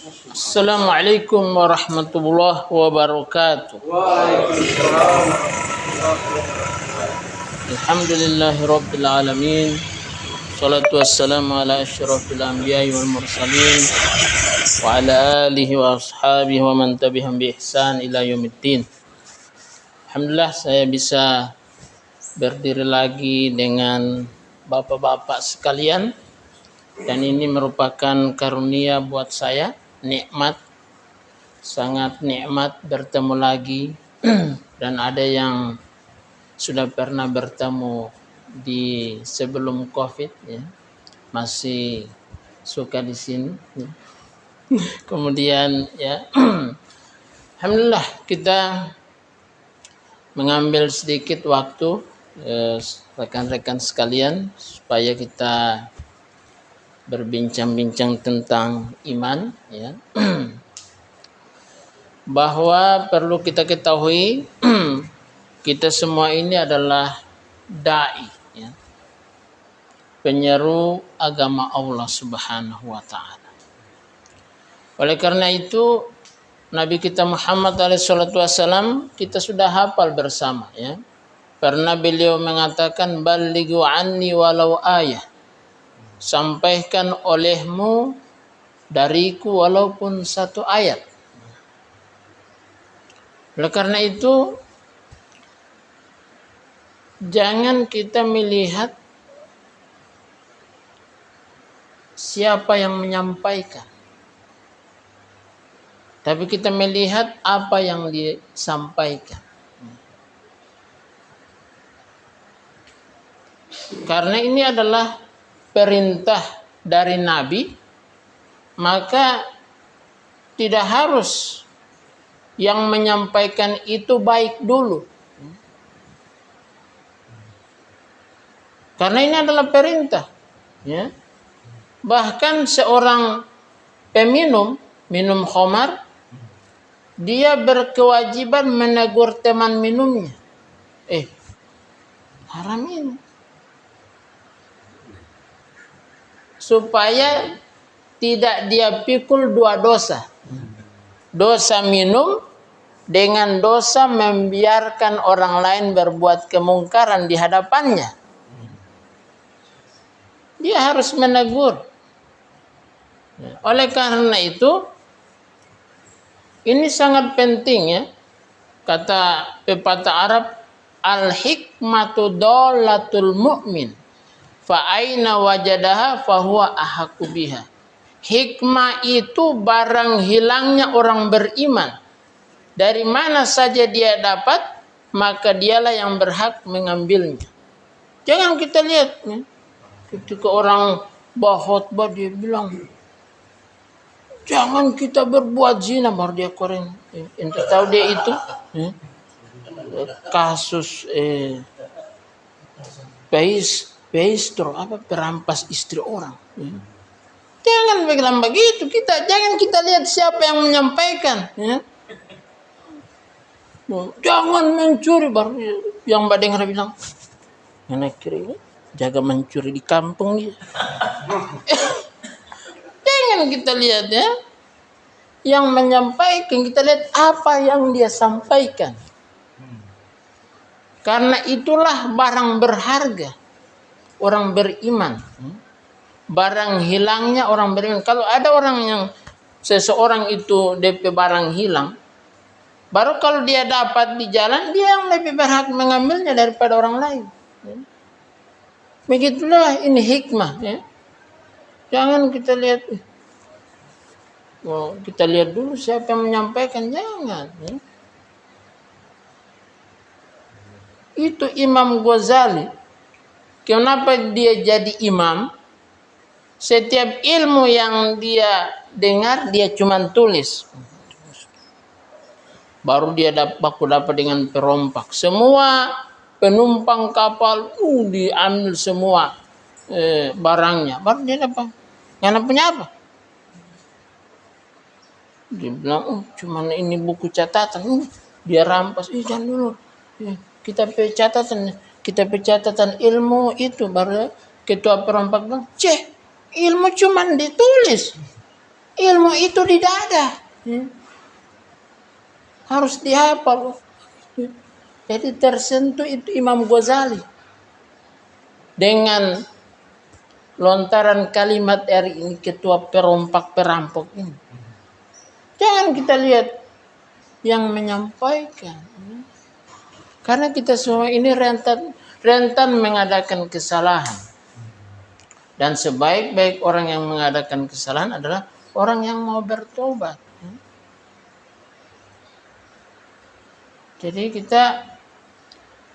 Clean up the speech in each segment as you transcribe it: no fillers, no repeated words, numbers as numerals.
Assalamualaikum warahmatullahi wabarakatuh. Alhamdulillahirabbil alamin. Shalatu wassalamu ala asyrafil anbiya'i wal mursalin wa ala alihi wa ashabihi wa man tabi'ahum bi ihsan ila yaumiddin. Alhamdulillah saya bisa berdiri lagi dengan bapak-bapak sekalian, dan ini merupakan karunia buat saya, nikmat, sangat nikmat bertemu lagi. Dan ada yang sudah pernah bertemu di sebelum COVID, ya, masih suka di sini. Ya. Kemudian ya, alhamdulillah kita mengambil sedikit waktu rekan-rekan sekalian supaya kita berbincang-bincang tentang iman, ya. Bahwa perlu kita ketahui kita semua ini adalah dai, ya, penyeru agama Allah Subhanahu wa taala. Oleh karena itu Nabi kita Muhammad SAW kita sudah hafal bersama, ya. Pernah beliau mengatakan ballighu anni walau ayah. Sampaikan olehmu dariku walaupun satu ayat. Oleh karena itu jangan kita melihat siapa yang menyampaikan, tapi kita melihat apa yang disampaikan. Karena ini adalah perintah dari Nabi, maka tidak harus yang menyampaikan itu baik dulu. Karena ini adalah perintah, ya. Bahkan seorang minum khamar, dia berkewajiban menegur teman minumnya. Haram ini. Supaya tidak dia pikul dua dosa. Dosa minum dengan dosa membiarkan orang lain berbuat kemungkaran di hadapannya. Dia harus menegur. Oleh karena itu ini sangat penting, ya. Kata pepatah Arab, al-hikmatu dolatul mu'min, fa aina wajadaha fa huwa ahaqqu biha. Hikmah itu barang hilangnya orang beriman. Dari mana saja dia dapat, maka dialah yang berhak mengambilnya. Jangan kita lihat, ya. Ketika orang bahotbah dia bilang, jangan kita berbuat zina, baru dia koreng. Ente tahu dia itu? Kasus peistro, perampas istri orang. Jangan bilang begitu. Jangan kita lihat siapa yang menyampaikan, ya. Jangan mencuri, baru yang Badengar bilang, anak kiri jaga mencuri di kampung dia. Jangan kita lihat, ya, yang menyampaikan, kita lihat apa yang dia sampaikan. Karena itulah barang berharga orang beriman. Barang hilangnya orang beriman. Kalau ada orang yang seseorang itu DP barang hilang, baru kalau dia dapat di jalan, dia yang lebih berhak mengambilnya daripada orang lain. Begitulah ini hikmah, ya. Jangan kita lihat, kita lihat dulu siapa yang menyampaikan, jangan. Ya. Itu Imam Ghazali. Kenapa dia jadi imam? Setiap ilmu yang dia dengar, dia cuma tulis. Baru dia dapat dengan perompak. Semua penumpang kapal diambil semua barangnya. Baru dia dapat. Yang punya apa? Dia bilang, cuman ini buku catatan. Dia rampas. Jangan dulu. Kita pencatatan ilmu itu. Baru ketua perompak bilang, ilmu cuman ditulis. Ilmu itu di dada. Harus dihafal. Jadi tersentuh itu Imam Ghazali dengan lontaran kalimat hari ini, ketua perompak perampok ini. Jangan kita lihat yang menyampaikan. Karena kita semua ini rentan mengadakan kesalahan. Dan sebaik-baik orang yang mengadakan kesalahan adalah orang yang mau bertobat. Jadi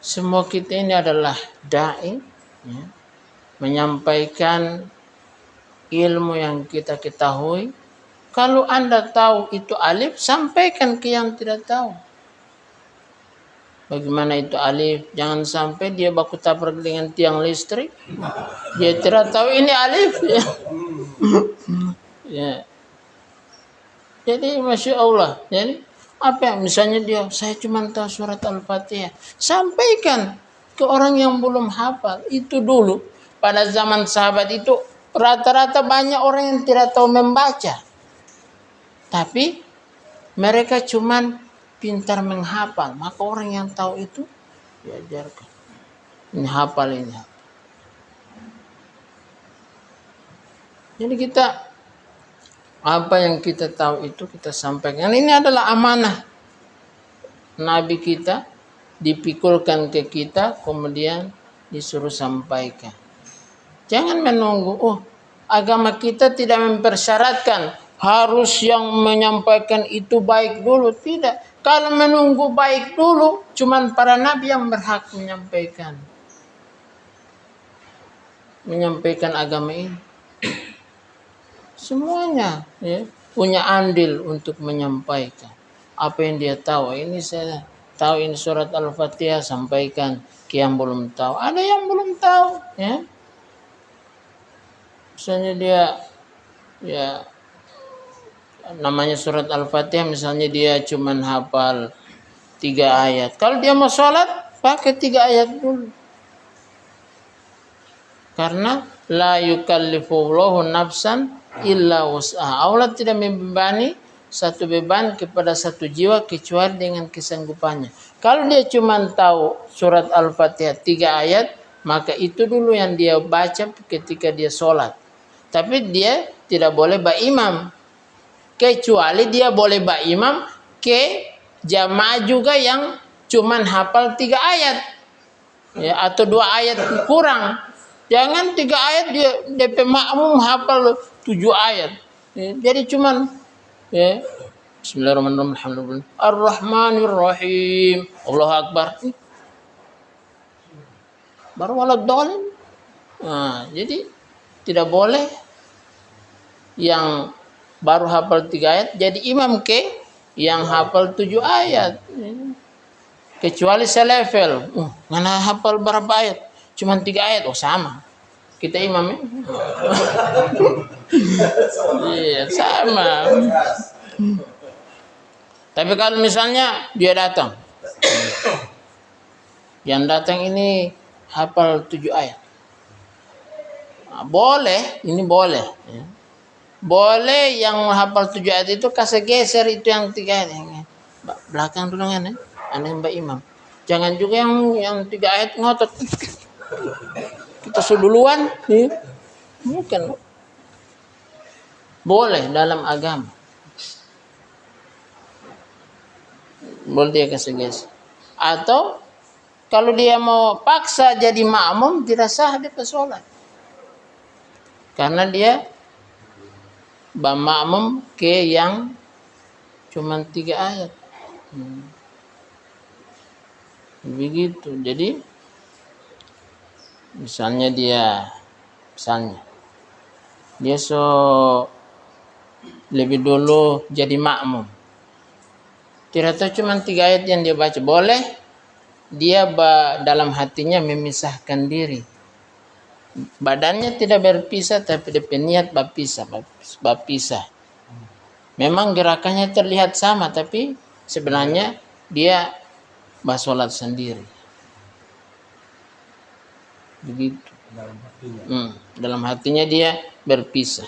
semua kita ini adalah da'i, ya, menyampaikan ilmu yang kita ketahui. Kalau Anda tahu itu alif, sampaikan ke yang tidak tahu. Bagaimana itu alif? Jangan sampai dia baku tabrak dengan tiang listrik. Dia tidak tahu ini alif. Ya. Ya. Jadi Masya Allah. Jadi apa yang misalnya saya cuma tahu surat Al-Fatihah. Sampaikan ke orang yang belum hafal. Itu dulu. Pada zaman sahabat itu rata-rata banyak orang yang tidak tahu membaca. Tapi mereka cuman pintar menghafal. Maka orang yang tahu itu diajarkan. Ini hafal ini. Jadi apa yang kita tahu itu kita sampaikan. Ini adalah amanah Nabi kita, dipikulkan ke kita, kemudian disuruh sampaikan. Jangan menunggu, agama kita tidak mempersyaratkan harus yang menyampaikan itu baik dulu. Tidak. Kalau menunggu baik dulu, cuman para nabi yang berhak menyampaikan agama ini. Semuanya punya andil untuk menyampaikan apa yang dia tahu. Ini saya tahu ini surat Al-Fatihah, sampaikan ke yang belum tahu. Ada yang belum tahu, ya. Misalnya dia namanya surat Al-Fatihah, misalnya dia cuman hafal 3 ayat. Kalau dia mau sholat, pakai 3 ayat dulu. Karena la yukallifullahu nafsan illa wus'aha. Allah tidak membebani satu beban kepada satu jiwa kecuali dengan kesanggupannya. Kalau dia cuma tahu surat Al-Fatihah 3 ayat, maka itu dulu yang dia baca ketika dia sholat. Tapi dia tidak boleh ba'imam. Kecuali dia boleh ba'imam ke jamaah juga yang cuma hafal 3 ayat. Ya, atau 2 ayat kurang. Jangan 3 ayat dia DP makmum hafal 7 ayat. Ya, jadi cuman Bismillahirrahmanirrahim. Alhamdulillah. Ar-Rahmanir-Rahim. Allahu Akbar. Baru waladhdallin. Nah, jadi tidak boleh yang baru hafal 3 ayat jadi imam ke yang hafal 7 ayat. Kecuali selevel. Mana hafal berapa ayat? Cuma 3 ayat. Sama. Kita imamnya. Iya, sama. Tapi kalau misalnya dia datang. Yang datang ini hafal 7 ayat. Nah, boleh, ini boleh. Ya. Boleh yang hafal 7 ayat itu kasih geser itu yang 3 ayat. Belakang dulu kan ya. Anda Mbak Imam. Jangan juga yang 3 ayat ngotot. Kita seduluan, bukan. Boleh dalam agama. Boleh dia kasih geser. Atau kalau dia mau paksa jadi makmum, tidak sah dia sholat. Karena dia makmum ke yang cuma 3 ayat. Begitu. Jadi misalnya dia lebih dulu jadi makmum. Tidak tahu cuma 3 ayat yang dia baca. Boleh dia dalam hatinya memisahkan diri. Badannya tidak berpisah tapi dia niat berpisah. Memang gerakannya terlihat sama tapi sebenarnya dia sholat sendiri. Begitu. Dalam hatinya dia berpisah.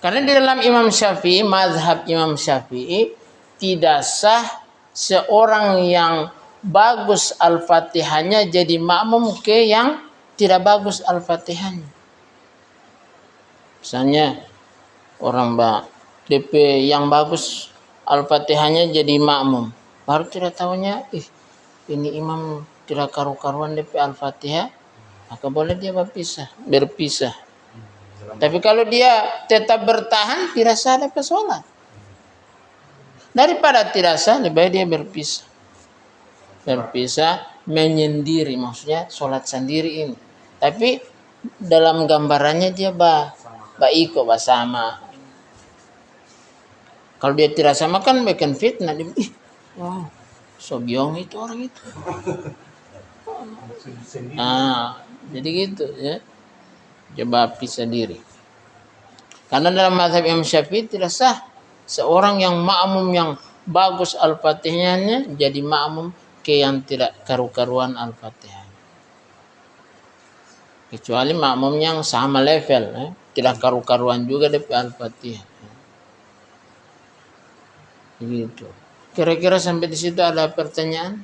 Karena di dalam Imam Syafi'i, mazhab Imam Syafi'i, tidak sah seorang yang bagus Al-Fatihahnya jadi makmum ke yang tidak bagus Al-Fatihahnya. Misalnya orang DP yang bagus Al-Fatihahnya jadi makmum, baru tidak tahunya, ini imam tidak karu-karuan DP Al-Fatihah, maka boleh dia berpisah. Tapi kalau dia tetap bertahan, tidak sah dapat sholat. Daripada tidak sah, lebih baik dia berpisah. Berpisah, menyendiri, maksudnya sholat sendiri ini. Tapi dalam gambarannya dia ikut bersama. Kalau dia tidak sama kan bikin fitnah. Wow, sobiong itu orang itu. Jadi gitu ya. Coba pisah diri. Karena dalam mazhab Imam Syafi'i tidak sah seorang yang makmum yang bagus Al-Fatihahnya jadi makmum ke yang tidak karu-karuan Al-Fatihah. Kecuali makmum yang sama level, tidak karu-karuan juga DP Al-Fatihah. Begitu. Kira-kira sampai di situ ada pertanyaan?